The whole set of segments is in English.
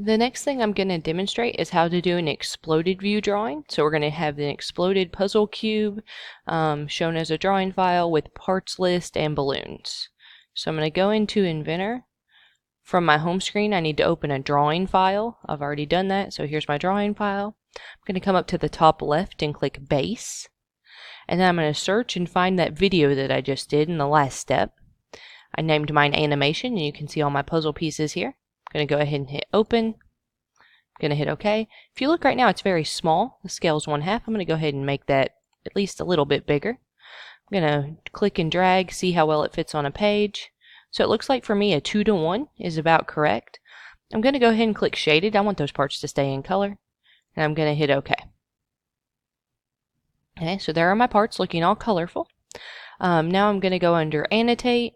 The next thing I'm going to demonstrate is how to do an exploded view drawing. So we're going to have an exploded puzzle cube shown as a drawing file with parts list and balloons. So I'm going to go into Inventor. From my home screen, I need to open a drawing file. I've already done that, so here's my drawing file. I'm going to come up to the top left and click Base. And then I'm going to search and find that video that I just did in the last step. I named mine Animation, and you can see all my puzzle pieces here. I'm going to go ahead and hit Open. I'm going to hit OK. If you look right now, it's very small. The scale is 1/2. I'm going to go ahead and make that at least a little bit bigger. I'm going to click and drag, see how well it fits on a page. So it looks like for me a 2:1 is about correct. I'm going to go ahead and click Shaded. I want those parts to stay in color. And I'm going to hit OK. Okay, so there are my parts looking all colorful. Now I'm going to go under Annotate.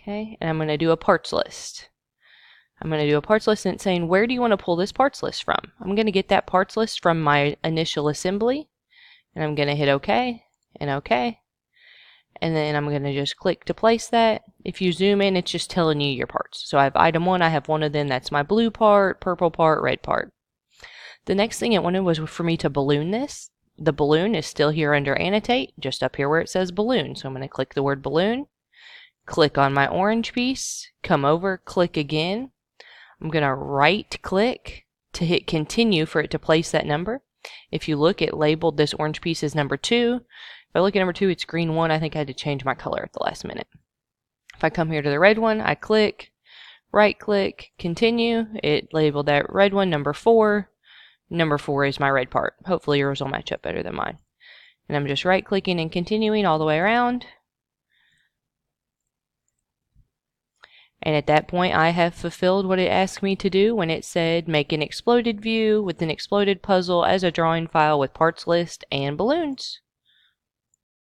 Okay, and I'm going to do a parts list. I'm going to do a parts list and it's saying, where do you want to pull this parts list from? I'm going to get that parts list from my initial assembly. And I'm going to hit OK and OK. And then I'm going to just click to place that. If you zoom in, it's just telling you your parts. So I have item 1, I have one of them. That's my blue part, purple part, red part. The next thing it wanted was for me to balloon this. The balloon is still here under Annotate, just up here where it says balloon. So I'm going to click the word balloon, click on my orange piece, come over, click again. I'm going to right click to hit continue for it to place that number. If you look, it labeled this orange piece as number 2. If I look at number 2, it's green 1. I think I had to change my color at the last minute. If I come here to the red one, I click, right click, continue. It labeled that red one number 4. Number 4 is my red part. Hopefully yours will match up better than mine. And I'm just right clicking and continuing all the way around. And at that point, I have fulfilled what it asked me to do when it said make an exploded view with an exploded puzzle as a drawing file with parts list and balloons.